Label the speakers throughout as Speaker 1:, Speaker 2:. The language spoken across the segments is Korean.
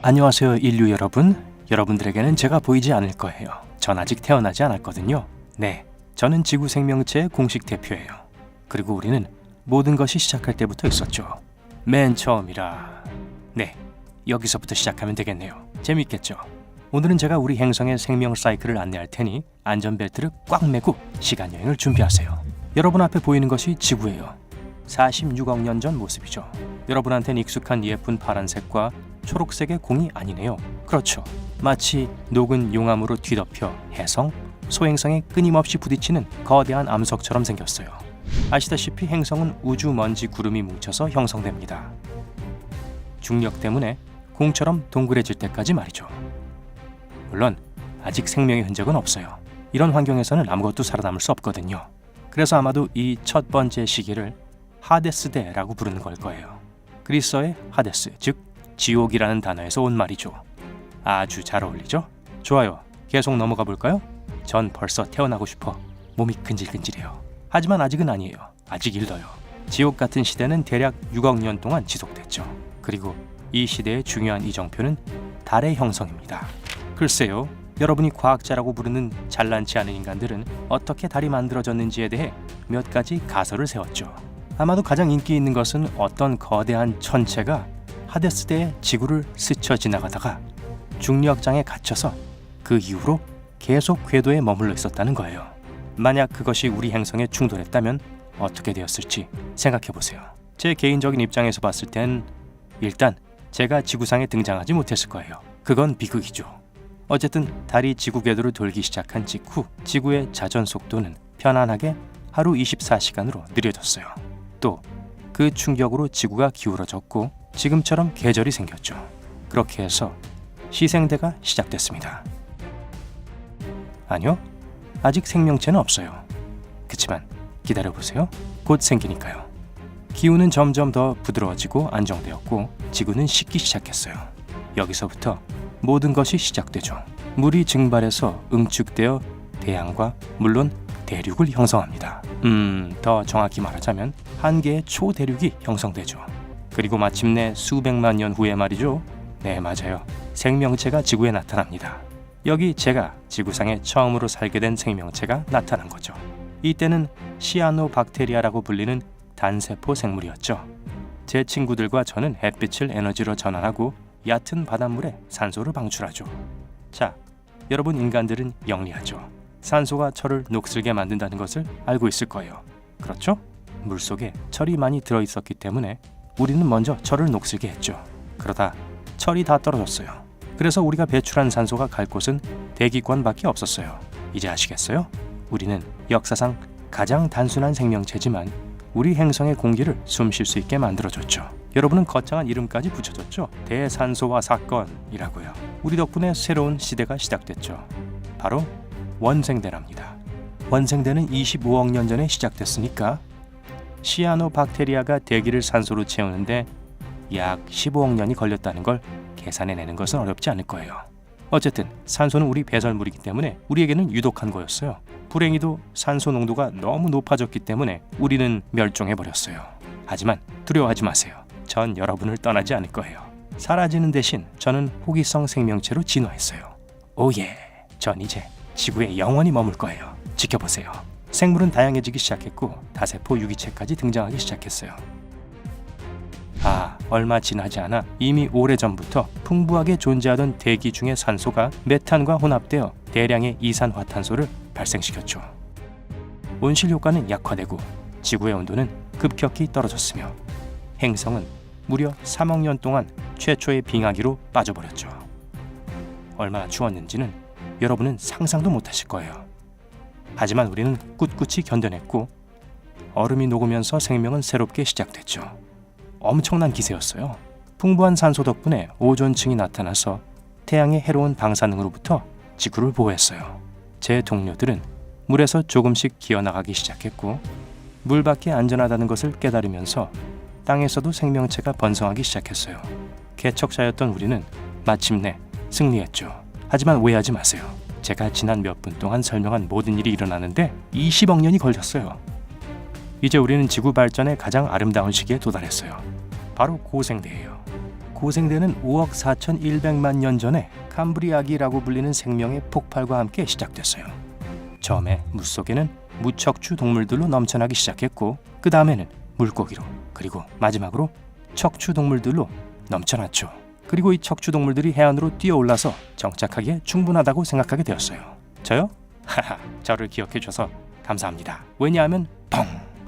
Speaker 1: 안녕하세요 인류 여러분. 여러분들에게는 제가 보이지 않을 거예요. 전 아직 태어나지 않았거든요. 네, 저는 지구 생명체의 공식 대표예요. 그리고 우리는 모든 것이 시작할 때부터 있었죠. 맨 처음이라. 네, 여기서부터 시작하면 되겠네요. 재밌겠죠? 오늘은 제가 우리 행성의 생명 사이클을 안내할 테니 안전벨트를 꽉 매고 시간여행을 준비하세요. 여러분 앞에 보이는 것이 지구예요. 46억 년 전 모습이죠. 여러분한테는 익숙한 예쁜 파란색과 초록색의 공이 아니네요. 그렇죠. 마치 녹은 용암으로 뒤덮여 해성, 소행성에 끊임없이 부딪히는 거대한 암석처럼 생겼어요. 아시다시피 행성은 우주 먼지 구름이 뭉쳐서 형성됩니다. 중력 때문에 공처럼 동그래질 때까지 말이죠. 물론 아직 생명의 흔적은 없어요. 이런 환경에서는 아무것도 살아남을 수 없거든요. 그래서 아마도 이 첫 번째 시기를 하데스대라고 부르는 걸 거예요. 그리스어의 하데스, 즉 지옥이라는 단어에서 온 말이죠. 아주 잘 어울리죠? 좋아요. 계속 넘어가 볼까요? 전 벌써 태어나고 싶어. 몸이 근질근질해요. 하지만 아직은 아니에요. 아직 일러요. 지옥 같은 시대는 대략 6억 년 동안 지속됐죠. 그리고 이 시대의 중요한 이정표는 달의 형성입니다. 글쎄요, 여러분이 과학자라고 부르는 잘난치 않은 인간들은 어떻게 달이 만들어졌는지에 대해 몇 가지 가설을 세웠죠. 아마도 가장 인기 있는 것은 어떤 거대한 천체가 하데스대의 지구를 스쳐 지나가다가 중력장에 갇혀서 그 이후로 계속 궤도에 머물러 있었다는 거예요. 만약 그것이 우리 행성에 충돌했다면 어떻게 되었을지 생각해보세요. 제 개인적인 입장에서 봤을 땐 일단 제가 지구상에 등장하지 못했을 거예요. 그건 비극이죠. 어쨌든 달이 지구 궤도를 돌기 시작한 직후 지구의 자전 속도는 편안하게 하루 24시간으로 느려졌어요. 또 그 충격으로 지구가 기울어졌고 지금처럼 계절이 생겼죠. 그렇게 해서 시생대가 시작됐습니다. 아니요, 아직 생명체는 없어요. 그치만 기다려보세요. 곧 생기니까요. 기후는 점점 더 부드러워지고 안정되었고 지구는 식기 시작했어요. 여기서부터 모든 것이 시작되죠. 물이 증발해서 응축되어 대양과 물론 대륙을 형성합니다. 더 정확히 말하자면 한 개의 초대륙이 형성되죠. 그리고 마침내 수백만 년 후에 말이죠. 네, 맞아요. 생명체가 지구에 나타납니다. 여기 제가 지구상에 처음으로 살게 된 생명체가 나타난 거죠. 이때는 시아노박테리아라고 불리는 단세포 생물이었죠. 제 친구들과 저는 햇빛을 에너지로 전환하고 얕은 바닷물에 산소를 방출하죠. 자, 여러분 인간들은 영리하죠. 산소가 철을 녹슬게 만든다는 것을 알고 있을 거예요. 그렇죠? 물속에 철이 많이 들어있었기 때문에 우리는 먼저 철을 녹슬게 했죠. 그러다 철이 다 떨어졌어요. 그래서 우리가 배출한 산소가 갈 곳은 대기권밖에 없었어요. 이제 아시겠어요? 우리는 역사상 가장 단순한 생명체지만 우리 행성의 공기를 숨 쉴 수 있게 만들어줬죠. 여러분은 거창한 이름까지 붙여줬죠. 대산소화 사건이라고요. 우리 덕분에 새로운 시대가 시작됐죠. 바로 원생대랍니다. 원생대는 25억 년 전에 시작됐으니까 시아노박테리아가 대기를 산소로 채우는데 약 15억 년이 걸렸다는 걸 계산해내는 것은 어렵지 않을 거예요. 어쨌든 산소는 우리 배설물이기 때문에 우리에게는 유독한 거였어요. 불행히도 산소 농도가 너무 높아졌기 때문에 우리는 멸종해버렸어요. 하지만 두려워하지 마세요. 전 여러분을 떠나지 않을 거예요. 사라지는 대신 저는 호기성 생명체로 진화했어요. 오예, 전 이제 지구에 영원히 머물 거예요. 지켜보세요. 생물은 다양해지기 시작했고 다세포 유기체까지 등장하기 시작했어요. 얼마 지나지 않아 이미 오래전부터 풍부하게 존재하던 대기 중의 산소가 메탄과 혼합되어 대량의 이산화탄소를 발생시켰죠. 온실 효과는 약화되고 지구의 온도는 급격히 떨어졌으며 행성은 무려 3억 년 동안 최초의 빙하기로 빠져버렸죠. 얼마나 추웠는지는 여러분은 상상도 못하실 거예요. 하지만 우리는 꿋꿋이 견뎌냈고 얼음이 녹으면서 생명은 새롭게 시작됐죠. 엄청난 기세였어요. 풍부한 산소 덕분에 오존층이 나타나서 태양의 해로운 방사능으로부터 지구를 보호했어요. 제 동료들은 물에서 조금씩 기어나가기 시작했고 물 밖에 안전하다는 것을 깨달으면서 땅에서도 생명체가 번성하기 시작했어요. 개척자였던 우리는 마침내 승리했죠. 하지만 오해하지 마세요. 제가 지난 몇 분 동안 설명한 모든 일이 일어나는데 20억 년이 걸렸어요. 이제 우리는 지구 발전의 가장 아름다운 시기에 도달했어요. 바로 고생대예요. 고생대는 5억 4,100만 년 전에 캄브리아기라고 불리는 생명의 폭발과 함께 시작됐어요. 처음에 물속에는 무척추 동물들로 넘쳐나기 시작했고, 그 다음에는 물고기로, 그리고 마지막으로 척추 동물들로 넘쳐났죠. 그리고 이 척추 동물들이 해안으로 뛰어올라서 정착하기에 충분하다고 생각하게 되었어요. 저요? 하하, 저를 기억해줘서 감사합니다. 왜냐하면 펑!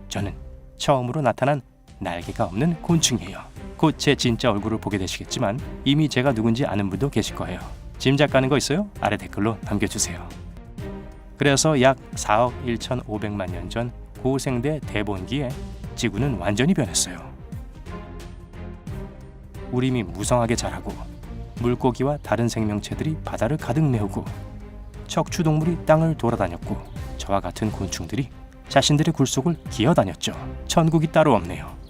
Speaker 1: 저는 처음으로 나타난 날개가 없는 곤충이에요. 곧 제 진짜 얼굴을 보게 되시겠지만 이미 제가 누군지 아는 분도 계실 거예요. 짐작 가는 거 있어요? 아래 댓글로 남겨주세요. 그래서 약 4억 1,500만 년 전 고생대 대본기에 지구는 완전히 변했어요. 우림이 무성하게 자라고 물고기와 다른 생명체들이 바다를 가득 메우고 척추동물이 땅을 돌아다녔고 저와 같은 곤충들이 자신들의 굴속을 기어다녔죠. 천국이 따로 없네요.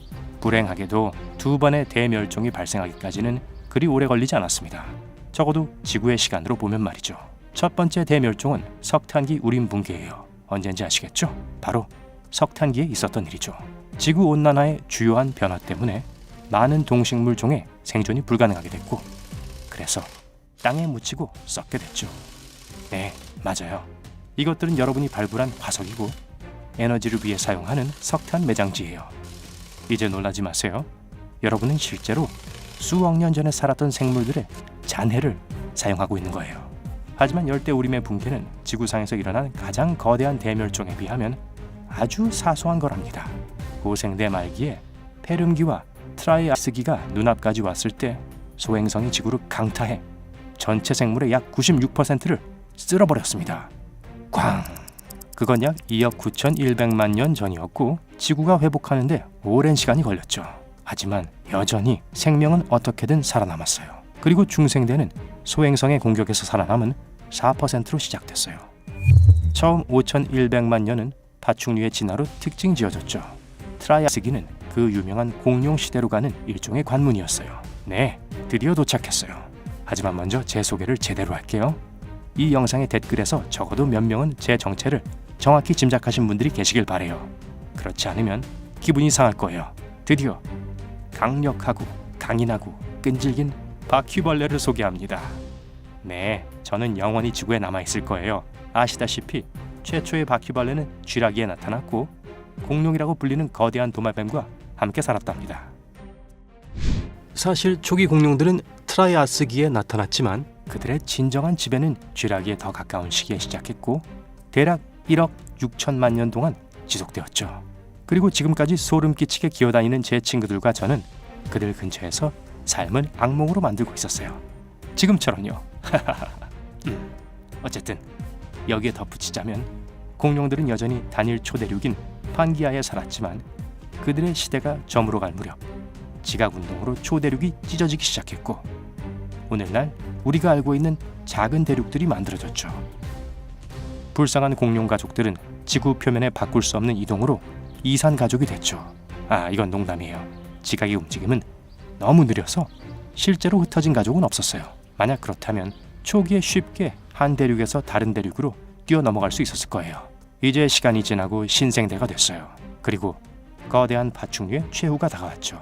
Speaker 1: 불행하게도 2번의 대멸종이 발생하기까지는 그리 오래 걸리지 않았습니다. 적어도 지구의 시간으로 보면 말이죠. 첫 번째 대멸종은 석탄기 우림 붕괴예요. 언젠지 아시겠죠? 바로 석탄기에 있었던 일이죠. 지구 온난화의 주요한 변화 때문에 많은 동식물 종의 생존이 불가능하게 됐고, 그래서 땅에 묻히고 썩게 됐죠. 네, 맞아요. 이것들은 여러분이 발굴한 화석이고 에너지를 위해 사용하는 석탄 매장지예요. 이제 놀라지 마세요. 여러분은 실제로 수억 년 전에 살았던 생물들의 잔해를 사용하고 있는 거예요. 하지만 열대우림의 붕괴는 지구상에서 일어난 가장 거대한 대멸종에 비하면 아주 사소한 거랍니다. 고생대 말기에 페름기와 트라이아스기가 눈앞까지 왔을 때 소행성이 지구를 강타해 전체 생물의 약 96%를 쓸어버렸습니다. 꽝! 그건 약 2억 9,100만 년 전이었고 지구가 회복하는데 오랜 시간이 걸렸죠. 하지만 여전히 생명은 어떻게든 살아남았어요. 그리고 중생대는 소행성의 공격에서 살아남은 4%로 시작됐어요. 처음 5,100만 년은 파충류의 진화로 특징 지어졌죠. 트라이아스기는 그 유명한 공룡 시대로 가는 일종의 관문이었어요. 네, 드디어 도착했어요. 하지만 먼저 제 소개를 제대로 할게요. 이 영상의 댓글에서 적어도 몇 명은 제 정체를 정확히 짐작하신 분들이 계시길 바래요. 그렇지 않으면 기분이 상할 거예요. 드디어 강력하고 강인하고 끈질긴 바퀴벌레를 소개합니다. 네, 저는 영원히 지구에 남아있을 거예요. 아시다시피 최초의 바퀴벌레는 쥐라기에 나타났고 공룡이라고 불리는 거대한 도마뱀과 함께 살았답니다. 사실 초기 공룡들은 트라이아스기에 나타났지만 그들의 진정한 지배는 쥐라기에 더 가까운 시기에 시작했고 대략 1억 6천만 년 동안 지속되었죠. 그리고 지금까지 소름 끼치게 기어다니는 제 친구들과 저는 그들 근처에서 삶을 악몽으로 만들고 있었어요. 지금처럼요. 어쨌든 여기에 덧붙이자면 공룡들은 여전히 단일 초대륙인 판기아에 살았지만 그들의 시대가 저물어갈 무렵 지각운동으로 초대륙이 찢어지기 시작했고 오늘날 우리가 알고 있는 작은 대륙들이 만들어졌죠. 불쌍한 공룡 가족들은 지구 표면에 바꿀 수 없는 이동으로 이산 가족이 됐죠. 아, 이건 농담이에요. 지각의 움직임은 너무 느려서 실제로 흩어진 가족은 없었어요. 만약 그렇다면 초기에 쉽게 한 대륙에서 다른 대륙으로 뛰어넘어갈 수 있었을 거예요. 이제 시간이 지나고 신생대가 됐어요. 그리고 거대한 파충류의 최후가 다가왔죠.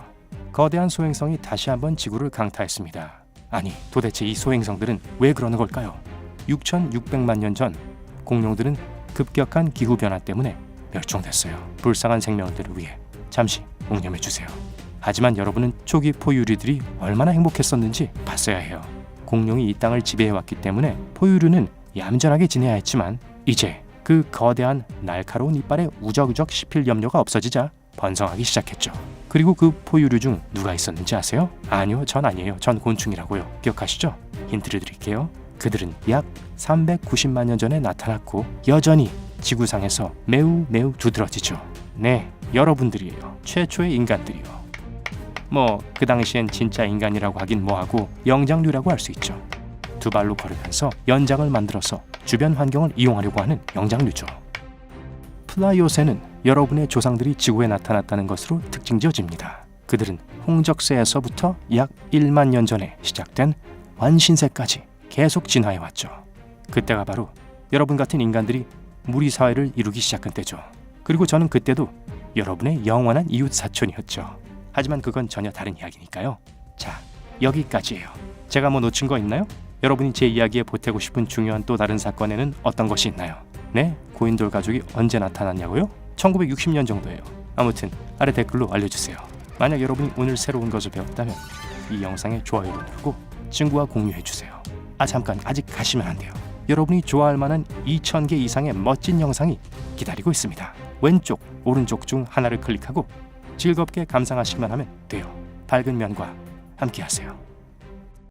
Speaker 1: 거대한 소행성이 다시 한번 지구를 강타했습니다. 아니, 도대체 이 소행성들은 왜 그러는 걸까요? 6,600만 년 전 공룡들은 급격한 기후변화 때문에 멸종됐어요. 불쌍한 생명들을 위해 잠시 묵념해주세요. 하지만 여러분은 초기 포유류들이 얼마나 행복했었는지 봤어야 해요. 공룡이 이 땅을 지배해왔기 때문에 포유류는 얌전하게 지내야 했지만 이제 그 거대한 날카로운 이빨에 우적우적 씹힐 염려가 없어지자 번성하기 시작했죠. 그리고 그 포유류 중 누가 있었는지 아세요? 아니요, 전 아니에요. 전 곤충이라고요. 기억하시죠? 힌트를 드릴게요. 그들은 약 390만 년 전에 나타났고 여전히 지구상에서 매우 두드러지죠. 네, 여러분들이에요. 최초의 인간들이요. 뭐 그 당시엔 진짜 인간이라고 하긴 뭐하고 영장류라고 할 수 있죠. 두 발로 걸으면서 연장을 만들어서 주변 환경을 이용하려고 하는 영장류죠. 플라이오세는 여러분의 조상들이 지구에 나타났다는 것으로 특징 지어집니다. 그들은 홍적세에서부터 약 1만 년 전에 시작된 완신세까지 계속 진화해왔죠. 그때가 바로 여러분 같은 인간들이 무리사회를 이루기 시작한 때죠. 그리고 저는 그때도 여러분의 영원한 이웃 사촌이었죠. 하지만 그건 전혀 다른 이야기니까요. 자, 여기까지예요. 제가 뭐 놓친 거 있나요? 여러분이 제 이야기에 보태고 싶은 중요한 또 다른 사건에는 어떤 것이 있나요? 네? 고인돌 가족이 언제 나타났냐고요? 1960년 정도예요. 아무튼 아래 댓글로 알려주세요. 만약 여러분이 오늘 새로운 것을 배웠다면 이 영상에 좋아요를 누르고 친구와 공유해주세요. 잠깐, 아직 가시면 안 돼요. 여러분이 좋아할 만한 2000개 이상의 멋진 영상이 기다리고 있습니다. 왼쪽, 오른쪽 중 하나를 클릭하고 즐겁게 감상하시기만 하면 돼요. 밝은 면과 함께하세요.